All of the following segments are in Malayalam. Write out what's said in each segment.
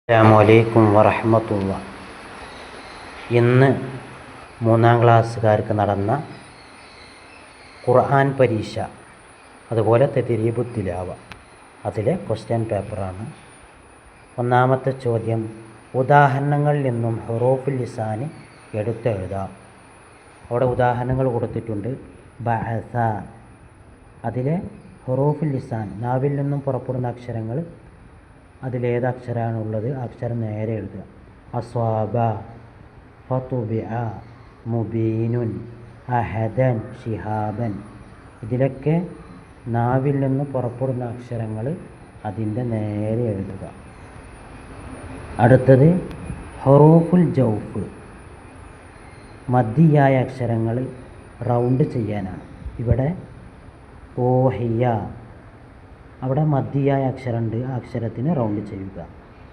അസ്സലാമു വറഹ്മത്തുള്ള. ഇന്ന് 3-ാം ക്ലാസ്സുകാർക്ക് നടന്ന ഖുർആൻ പരീക്ഷ, അതുപോലെ തദ്രീബു തിലാവ, അതിലെ ക്വസ്റ്റ്യൻ പേപ്പറാണ്. ഒന്നാമത്തെ ചോദ്യം, ഉദാഹരണങ്ങളിൽ നിന്നും ഹുറൂഫുൽ ലിസാന് എടുത്തെഴുതാം. അവിടെ ഉദാഹരണങ്ങൾ കൊടുത്തിട്ടുണ്ട്. ബഅസ, അതിലെ ഹുറൂഫുൽ ലിസാൻ, നാവിൽ നിന്നും പുറപ്പെടുന്ന അക്ഷരങ്ങൾ, അതിലേത് അക്ഷരമാണുള്ളത് ആ അക്ഷരം നേരെ എഴുതുക. അസ്വാബ, ഫതുബിഅ, മുബീനുൻ, അഹദൻ, ഷിഹാബൻ. ഇതിലൊക്കെ നാവിൽ നിന്ന് പുറപ്പെടുന്ന അക്ഷരങ്ങൾ അതിൻ്റെ നേരെ എഴുതുക. അടുത്തത് ഹുറൂഫുൽ ജൗഫ്, മദ്ദിയായ അക്ഷരങ്ങൾ റൗണ്ട് ചെയ്യാനാണ്. ഇവിടെ ഓഹിയ, അവിടെ മദ്ദിയായ അക്ഷരമുണ്ട്, ആ അക്ഷരത്തിന് റൗണ്ട് ചെയ്യുക.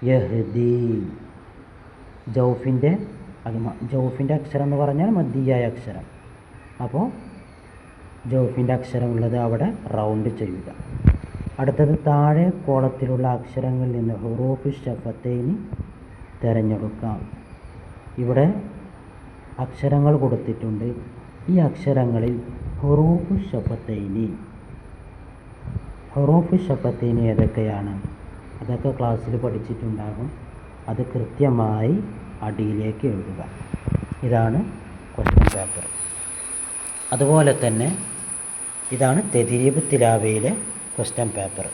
യഹ്ദി, ജൗഫിൻ്റെ അക്ഷരം എന്ന് പറഞ്ഞാൽ മദ്ദിയായ അക്ഷരം, അപ്പോൾ ജൗഫിൻ്റെ അക്ഷരമുള്ളത് അവിടെ റൗണ്ട് ചെയ്യുക. അടുത്തത് താഴെ കോളത്തിലുള്ള അക്ഷരങ്ങളിൽ നിന്ന് ഹുറൂഫു ഷഫത്തൈനി തിരഞ്ഞെടുക്കാം. ഇവിടെ അക്ഷരങ്ങൾ കൊടുത്തിട്ടുണ്ട്. ഈ അക്ഷരങ്ങളിൽ ഹുറൂഫു ഷഫത്തൈനി ഏതൊക്കെയാണ് അതൊക്കെ ക്ലാസ്സിൽ പഠിച്ചിട്ടുണ്ടാകും. അത് കൃത്യമായി അടിയിലേക്ക് എഴുതുക. ഇതാണ് ക്വസ്റ്റ്യൻ പേപ്പർ. അതുപോലെ തന്നെ ഇതാണ് തദ്രീബു തിലാവയിലെ ക്വസ്റ്റ്യൻ പേപ്പർ.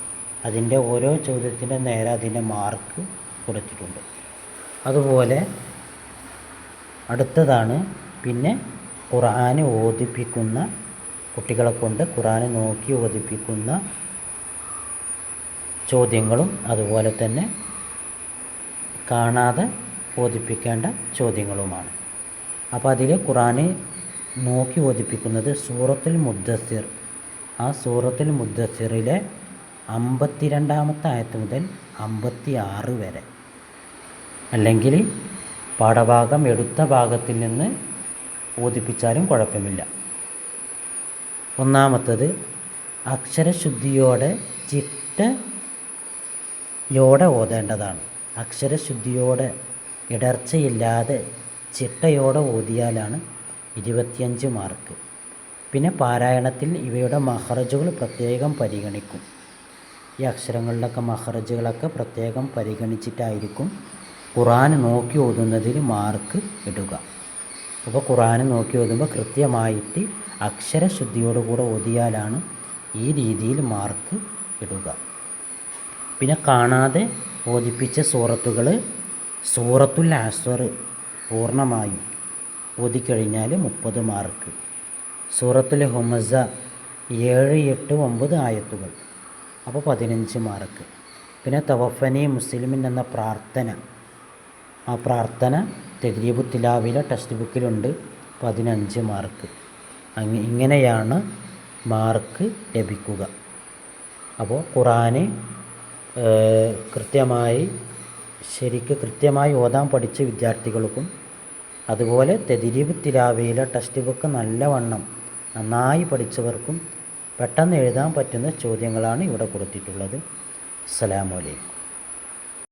അതിൻ്റെ ഓരോ ചോദ്യത്തിൻ്റെ നേരെ അതിൻ്റെ മാർക്ക് കൊടുത്തിട്ടുണ്ട്. അതുപോലെ അടുത്തതാണ് പിന്നെ ഖുർആൻ ഓതിപ്പിക്കുന്ന, കുട്ടികളെ കൊണ്ട് ഖുർആൻ നോക്കി ഓതിപ്പിക്കുന്ന ചോദ്യങ്ങളും അതുപോലെ തന്നെ കാണാതെ ഓതിപ്പിക്കേണ്ട ചോദ്യങ്ങളുമാണ്. അപ്പോൾ അതിൽ ഖുർആൻ നോക്കി ഓതിപ്പിക്കുന്നത് സൂറത്തുൽ മുദ്ദസ്സിർ, ആ സൂറത്തുൽ മുദ്ദസ്സിറിലെ 52-ാമത്തെ ആയത്ത് മുതൽ 56 വരെ, അല്ലെങ്കിൽ പാഠഭാഗം എടുത്ത ഭാഗത്തിൽ നിന്ന് ഓതിപ്പിച്ചാലും കുഴപ്പമില്ല. ഒന്നാമത്തത് അക്ഷരശുദ്ധിയോടെ ചിട്ടയോടെ ഓതേണ്ടതാണ്. അക്ഷരശുദ്ധിയോടെ ഇടർച്ചയില്ലാതെ ചിട്ടയോടെ ഓതിയാലാണ് 25 മാർക്ക്. പിന്നെ പാരായണത്തിൽ ഇവയുടെ മഖ്റജുകൾ പ്രത്യേകം പരിഗണിക്കും. ഈ അക്ഷരങ്ങളിലൊക്കെ മഖ്റജുകളൊക്കെ പ്രത്യേകം പരിഗണിച്ചിട്ടായിരിക്കും ഖുർആൻ നോക്കി ഓതുന്നതിന് മാർക്ക് ഇടുക. അപ്പോൾ ഖുർആൻ നോക്കി ഓതുമ്പോൾ കൃത്യമായിട്ട് അക്ഷരശുദ്ധിയോടുകൂടെ ഓതിയാലാണ് ഈ രീതിയിൽ മാർക്ക് ഇടുക. പിന്നെ കാണാതെ ഓതിപ്പിച്ച സൂറത്തുകൾ സൂറത്തുൽ അസ്ർ പൂർണ്ണമായും ഓതിക്കഴിഞ്ഞാൽ 30 മാർക്ക്. സൂറത്തുൽ ഹുമസ 7, 8, 9 ആയത്തുകൾ, അപ്പോൾ 15 മാർക്ക്. പിന്നെ തവഫനി മുസ്ലിമിൻ എന്ന പ്രാർത്ഥന, ആ പ്രാർത്ഥന തദ്രീബു തിലാവയിലെ ടെക്സ്റ്റ് ബുക്കിലുണ്ട്, 15 മാർക്ക്. ഇങ്ങനെയാണ് മാർക്ക് ലഭിക്കുക. അപ്പോൾ ഖുർആൻ കൃത്യമായി ഓതാൻ പഠിച്ച വിദ്യാർത്ഥികൾക്കും അതുപോലെ തദ്രീബു തിലാവയിലെ ടെക്സ്റ്റ് ബുക്ക് നന്നായി പഠിച്ചവർക്കും പെട്ടെന്ന് എഴുതാൻ പറ്റുന്ന ചോദ്യങ്ങളാണ് ഇവിടെ കൊടുത്തിട്ടുള്ളത്. അസ്സലാമു അലൈക്കും.